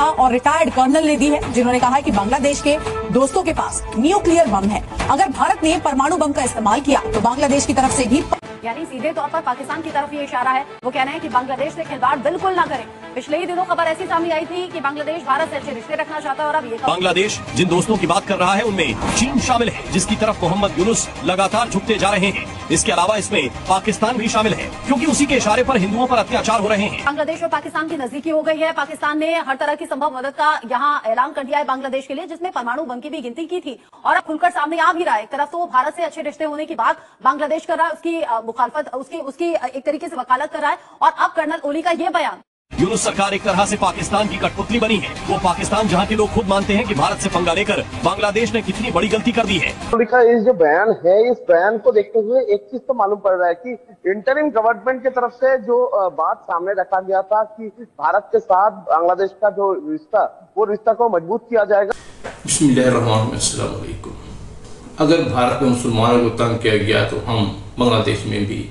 और retired colonel ने दी है, जिन्होंने कहा है कि बांग्लादेश के दोस्तों के पास न्यूक्लियर बम है। अगर भारत ने परमाणु बम का इस्तेमाल किया तो बांग्लादेश की तरफ से भी, यानी सीधे तौर पर पाकिस्तान की तरफ ये इशारा है। वो कहना है कि बांग्लादेश से खिलवाड़ बिल्कुल ना करें। पिछले ही दिनों खबर ऐसी सामने आई थी कि बांग्लादेश भारत से अच्छे रिश्ते रखना चाहता है और अब ये बांग्लादेश जिन दोस्तों की बात कर रहा है उनमें चीन शामिल है, जिसकी तरफ मोहम्मद यूनुस लगातार झुकते जा रहे हैं। इसके अलावा इसमें पाकिस्तान भी शामिल है, क्योंकि उसी के इशारे पर हिंदुओं पर अत्याचार हो रहे हैं। बांग्लादेश और पाकिस्तान की नजदीकी हो गई है। पाकिस्तान ने हर तरह की संभव मदद का यहाँ ऐलान कर दिया है बांग्लादेश के लिए, जिसमें परमाणु बम की भी गिनती की थी और अब खुलकर सामने आ भी रहा है। एक तरफ तो भारत से अच्छे रिश्ते होने की बात बांग्लादेश कर रहा है, उसकी मुखालफत, उसकी एक तरीके से वकालत कर रहा है, और अब कर्नल ओली का ये बयान। यूनुस सरकार एक तरह से पाकिस्तान की कठपुतली बनी है। वो पाकिस्तान जहां के लोग खुद मानते हैं कि भारत से पंगा लेकर बांग्लादेश ने कितनी बड़ी गलती कर दी है। इस जो बयान है, इस बयान को देखते हुए एक चीज तो मालूम पड़ रहा है कि इंटरिम गवर्नमेंट की तरफ से जो बात सामने रखा गया था कि भारत के साथ बांग्लादेश का जो रिश्ता, वो रिश्ता को मजबूत किया जाएगा। बिस्मिल्लाहिर्रहमानिर्रहीम। अगर भारत में मुसलमानों को तंग किया गया तो हम बांग्लादेश में भी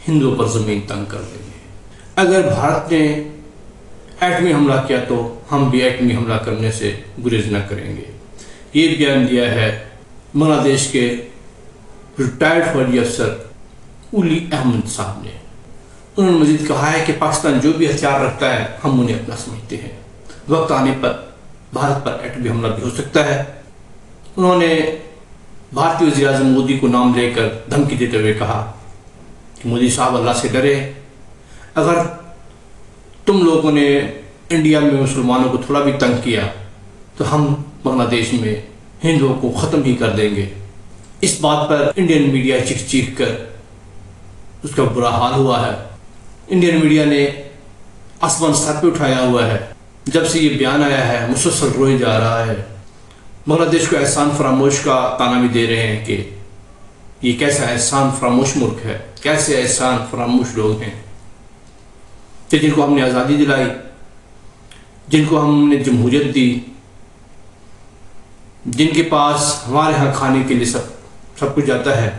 हिंदुओं पर जमीन तंग कर देंगे। अगर भारत ने एटमी हमला किया तो हम भी एटमी हमला करने से गुरेज न करेंगे। ये बयान दिया है बांग्लादेश के रिटायर्ड फौजी अफसर उली अहमद साहब ने। उन्होंने मजीद कहा है कि पाकिस्तान जो भी हथियार रखता है हम उन्हें अपना समझते हैं। वक्त आने पर भारत पर एटमी हमला भी हो सकता है। उन्होंने भारतीय वज़ीर-ए-आज़म मोदी को नाम लेकर धमकी देते हुए कहा कि मोदी साहब अल्लाह से डरे। अगर तुम लोगों ने इंडिया में मुसलमानों को थोड़ा भी तंग किया तो हम बांग्लादेश में हिंदुओं को ख़त्म ही कर देंगे। इस बात पर इंडियन मीडिया चीख चीख कर उसका बुरा हाल हुआ है। इंडियन मीडिया ने आसमान सर पे उठाया हुआ है। जब से ये बयान आया है मुसलसल रोए जा रहा है। बांग्लादेश को एहसान फरामोश का ताना भी दे रहे हैं कि ये कैसा एहसान फरामोश मुल्क है, कैसे एहसान फरामोश लोग हैं कि जिनको हमने आज़ादी दिलाई, जिनको हमने जमहूरियत दी, जिनके पास हमारे यहाँ खाने के लिए सब कुछ जाता है,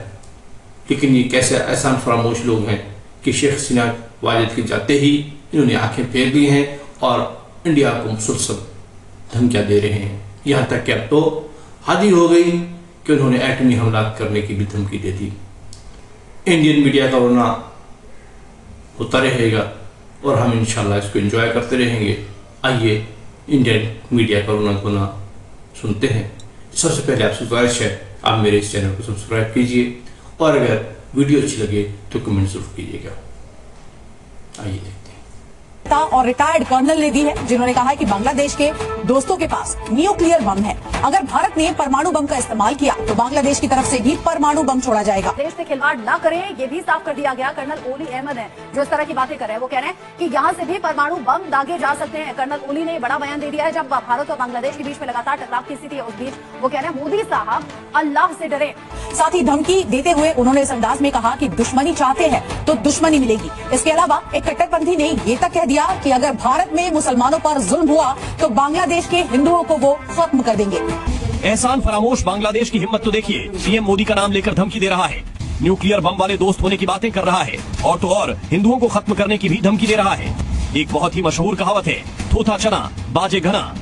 लेकिन ये कैसे एहसान फरामोश लोग हैं कि शेख हसीना वालिद के जाते ही इन्होंने आंखें फेर दी हैं और इंडिया को मुसलसल धमकियाँ दे रहे हैं। यहाँ तक कि अब तो हद ही हो गई कि उन्होंने एटमी हमला करने की भी धमकी दे दी। इंडियन मीडिया का रोना होता रहेगा और हम इंशाल्लाह इसको एंजॉय करते रहेंगे। आइए इंडियन मीडिया का रोना धोना सुनते हैं। सबसे पहले आपसे गुजारिश है आप मेरे इस चैनल को सब्सक्राइब कीजिए और अगर वीडियो अच्छी लगे तो कमेंट जरूर कीजिएगा। आइए देखते हैं। और रिटायर्ड कर्नल ने दी है, जिन्होंने कहा है कि बांग्लादेश के दोस्तों के पास न्यूक्लियर बम है। अगर भारत ने परमाणु बम का इस्तेमाल किया तो बांग्लादेश की तरफ से भी परमाणु बम छोड़ा जाएगा। देश से खिलवाड़ न करें, ये भी साफ कर दिया गया। कर्नल ओली अहमद है जो इस तरह की बातें कर रहे हैं। वो कह रहे हैं कि यहाँ से भी परमाणु बम दागे जा सकते हैं। कर्नल ओली ने बड़ा बयान दे दिया है। जब भारत और बांग्लादेश के बीच में लगातार टकराव की स्थिति है, उस बीच वो कह रहे हैं मोदी साहब अल्लाह से डरे। साथ ही धमकी देते हुए उन्होंने इस अंदाज में कहा कि दुश्मनी चाहते हैं तो दुश्मनी मिलेगी। इसके अलावा एक कट्टरपंथी ने ये तक कह दिया कि अगर भारत में मुसलमानों पर जुल्म हुआ तो बांग्लादेश के हिंदुओं को वो खत्म कर देंगे। एहसान फरामोश बांग्लादेश की हिम्मत तो देखिए, पीएम मोदी का नाम लेकर धमकी दे रहा है, न्यूक्लियर बम वाले दोस्त होने की बातें कर रहा है और तो और हिंदुओं को खत्म करने की भी धमकी दे रहा है। एक बहुत ही मशहूर कहावत है, थोथा चना बाजे घना।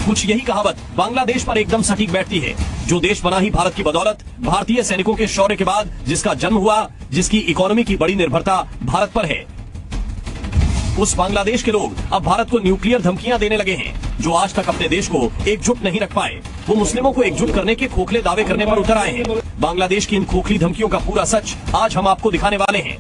कुछ यही कहावत बांग्लादेश पर एकदम सटीक बैठती है। जो देश बना ही भारत की बदौलत, भारतीय सैनिकों के शौर्य के बाद, जिसका जन्म हुआ, जिसकी इकोनॉमी की बड़ी निर्भरता भारत पर है, उस बांग्लादेश के लोग अब भारत को न्यूक्लियर धमकियां देने लगे हैं। जो आज तक अपने देश को एकजुट नहीं रख पाए, वो मुस्लिमों को एकजुट करने के खोखले दावे करने पर उतर आए हैं। बांग्लादेश की इन खोखली धमकियों का पूरा सच आज हम आपको दिखाने वाले हैं।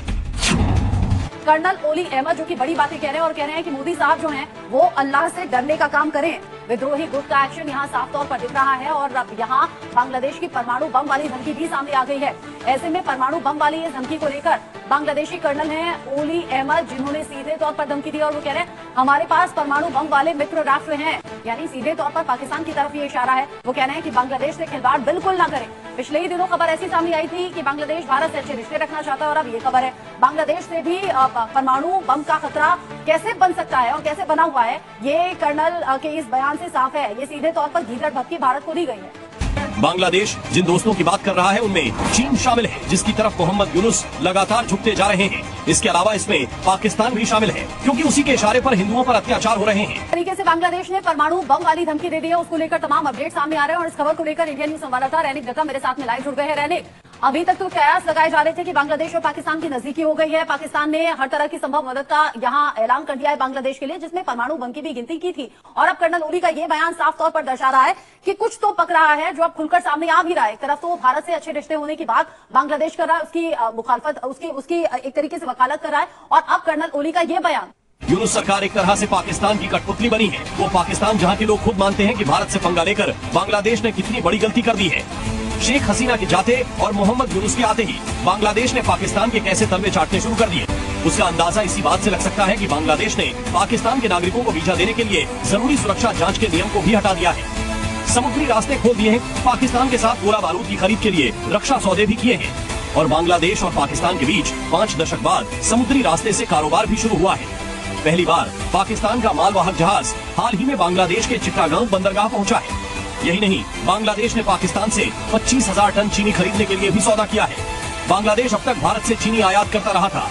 कर्नल ओली अहमद जो की बड़ी बातें कह रहे हैं और कह रहे हैं कि मोदी साहब जो हैं वो अल्लाह से डरने का काम करें। विद्रोही गुट का एक्शन यहाँ साफ तौर पर दिख रहा है और अब यहाँ बांग्लादेश की परमाणु बम वाली धमकी भी सामने आ गई है। ऐसे में परमाणु बम वाली इस धमकी को लेकर बांग्लादेशी कर्नल हैं ओली अहमद, जिन्होंने सीधे तौर पर धमकी दी और वो कह रहे हैं हमारे पास परमाणु बम वाले मित्र राष्ट्र हैं। यानी सीधे तौर पर पाकिस्तान की तरफ ये इशारा है। वो कह रहे हैं कि बांग्लादेश से खिलवाड़ बिल्कुल ना करें। पिछले ही दिनों खबर ऐसी सामने आई थी कि बांग्लादेश भारत से अच्छे रिश्ते रखना चाहता है और अब ये खबर है बांग्लादेश से भी परमाणु बम का खतरा कैसे बन सकता है और कैसे बना हुआ है, ये कर्नल के इस बयान से साफ है। ये सीधे तौर पर घीघर भक्ति भारत को दी गई है। बांग्लादेश जिन दोस्तों की बात कर रहा है उनमें चीन शामिल है, जिसकी तरफ मोहम्मद यूनुस लगातार झुकते जा रहे हैं। इसके अलावा इसमें पाकिस्तान भी शामिल है, क्योंकि उसी के इशारे पर हिंदुओं पर अत्याचार हो रहे हैं। तरीके से बांग्लादेश ने परमाणु बम वाली धमकी दे दी है, उसको लेकर तमाम अपडेट सामने आ रहे हैं और इस खबर को लेकर इंडिया न्यूज संवाददाता रैनिक दत्ता मेरे साथ में लाइव जुड़ गए हैं। रैनिक, अभी तक तो कयास लगाए जा रहे थे कि बांग्लादेश और पाकिस्तान की नजदीकी हो गई है। पाकिस्तान ने हर तरह की संभव मदद का यहां ऐलान कर दिया है बांग्लादेश के लिए, जिसमें परमाणु बम की भी गिनती की थी। और अब कर्नल ओली का ये बयान साफ तौर पर दर्शा रहा है कि कुछ तो पक रहा है, जो अब खुलकर सामने आ भी रहा है। एक तरफ तो वो भारत से अच्छे रिश्ते होने की बात बांग्लादेश कर रहा है, उसकी मुखालफत, उसकी एक तरीके से वकालत कर रहा है, और अब कर्नल ओली का ये बयान। यूनुस सरकार एक तरह से पाकिस्तान की कठपुतली बनी है। वो पाकिस्तान जहां के लोग खुद मानते हैं कि भारत से पंगा लेकर बांग्लादेश ने कितनी बड़ी गलती कर दी है। शेख हसीना के जाते और मोहम्मद यूनुस के आते ही बांग्लादेश ने पाकिस्तान के कैसे तलवे चाटने शुरू कर दिए। उसका अंदाजा इसी बात से लग सकता है कि बांग्लादेश ने पाकिस्तान के नागरिकों को वीजा देने के लिए जरूरी सुरक्षा जांच के नियम को भी हटा दिया है। समुद्री रास्ते खोल दिए हैं। पाकिस्तान के साथ गोला बारूद की खरीद के लिए रक्षा सौदे भी किए हैं। और बांग्लादेश और पाकिस्तान के बीच 5 दशक बाद समुद्री रास्ते से कारोबार भी शुरू हुआ है। पहली बार पाकिस्तान का मालवाहक जहाज हाल ही में बांग्लादेश के चिट्टागांव बंदरगाह पहुंचा है। यही नहीं, बांग्लादेश ने पाकिस्तान से 25,000 टन चीनी खरीदने के लिए भी सौदा किया है। बांग्लादेश अब तक भारत से चीनी आयात करता रहा था।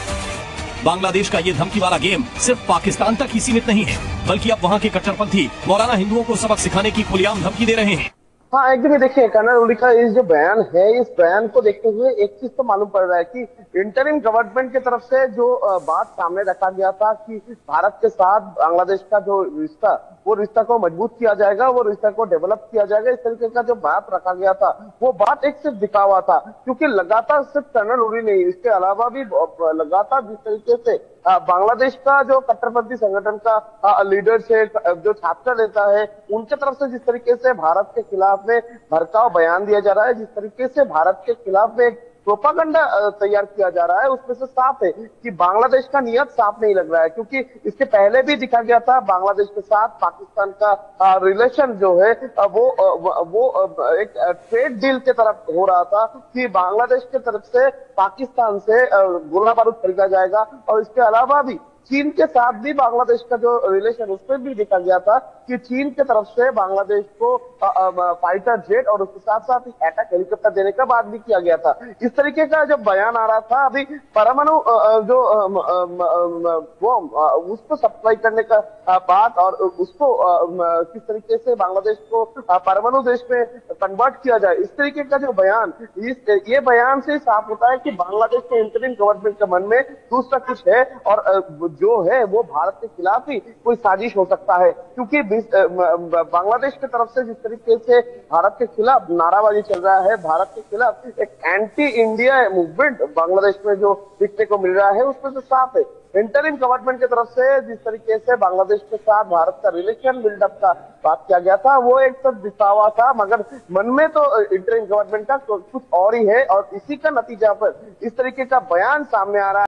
बांग्लादेश का ये धमकी वाला गेम सिर्फ पाकिस्तान तक ही सीमित नहीं है, बल्कि अब वहाँ के कट्टरपंथी मौलाना हिंदुओं को सबक सिखाने की खुलेआम धमकी दे रहे हैं। हाँ, एकदम देखिए, कर्नल ओली का इस जो बयान है, इस बयान को देखते हुए एक चीज तो मालूम पड़ रहा है कि इंटरिम गवर्नमेंट की तरफ से जो बात सामने रखा गया था कि भारत के साथ बांग्लादेश का जो रिश्ता, वो रिश्ता को मजबूत किया जाएगा, वो रिश्ता को डेवलप किया जाएगा, इस तरीके का जो बात रखा गया था, वो बात एक सिर्फ दिखावा था। क्योंकि लगातार सिर्फ कर्नल ओली नहीं, इसके अलावा भी लगातार जिस तरीके से बांग्लादेश का जो कट्टरपंथी संगठन का लीडर से जो छात्र नेता है, उनके तरफ से जिस तरीके से भारत के खिलाफ में भड़काऊ बयान दिया जा रहा है, जिस तरीके से भारत के खिलाफ में प्रोपागंडा तैयार किया जा रहा है, उसमें से साफ है कि बांग्लादेश का नियत साफ नहीं लग रहा है। क्योंकि इसके पहले भी दिखा गया था बांग्लादेश के साथ पाकिस्तान का रिलेशन जो है वो एक ट्रेड डील के तरफ हो रहा था कि बांग्लादेश के तरफ से पाकिस्तान से गोला बारूद खरीदा जाएगा। और इसके अलावा भी चीन के साथ भी बांग्लादेश का जो रिलेशन, उसमें भी देखा गया था कि चीन के तरफ से बांग्लादेश को फाइटर जेट और उसके साथ साथ अटैक हेलीकॉप्टर देने का बात भी किया गया था। इस तरीके का जो बयान आ रहा था, अभी परमाणु जो वो उसको सप्लाई करने का बात और उसको किस तरीके से बांग्लादेश को परमाणु देश में कन्वर्ट किया जाए, इस तरीके का जो बयान, ये बयान से साफ होता है कि बांग्लादेश के इंटरिम गवर्नमेंट के मन में दूसरा कुछ है और जो है वो भारत के खिलाफ ही कोई साजिश हो सकता है। क्योंकि बांग्लादेश की तरफ से जिस तरीके से भारत के खिलाफ नाराबाजी चल रहा है, भारत के खिलाफ एक एंटी इंडिया मूवमेंट बांग्लादेश में जो देखने को मिल रहा है, उसमें से साफ है इंटरिम गवर्नमेंट की तरफ से जिस तरीके से बांग्लादेश के साथ भारत का रिलेशन बिल्डअप का बात किया गया था, वो एक सब दिखावा था, मगर मन में तो इंटरिम गवर्नमेंट का कुछ और ही है। और इसी का नतीजा पर इस तरीके का बयान सामने आ रहा है।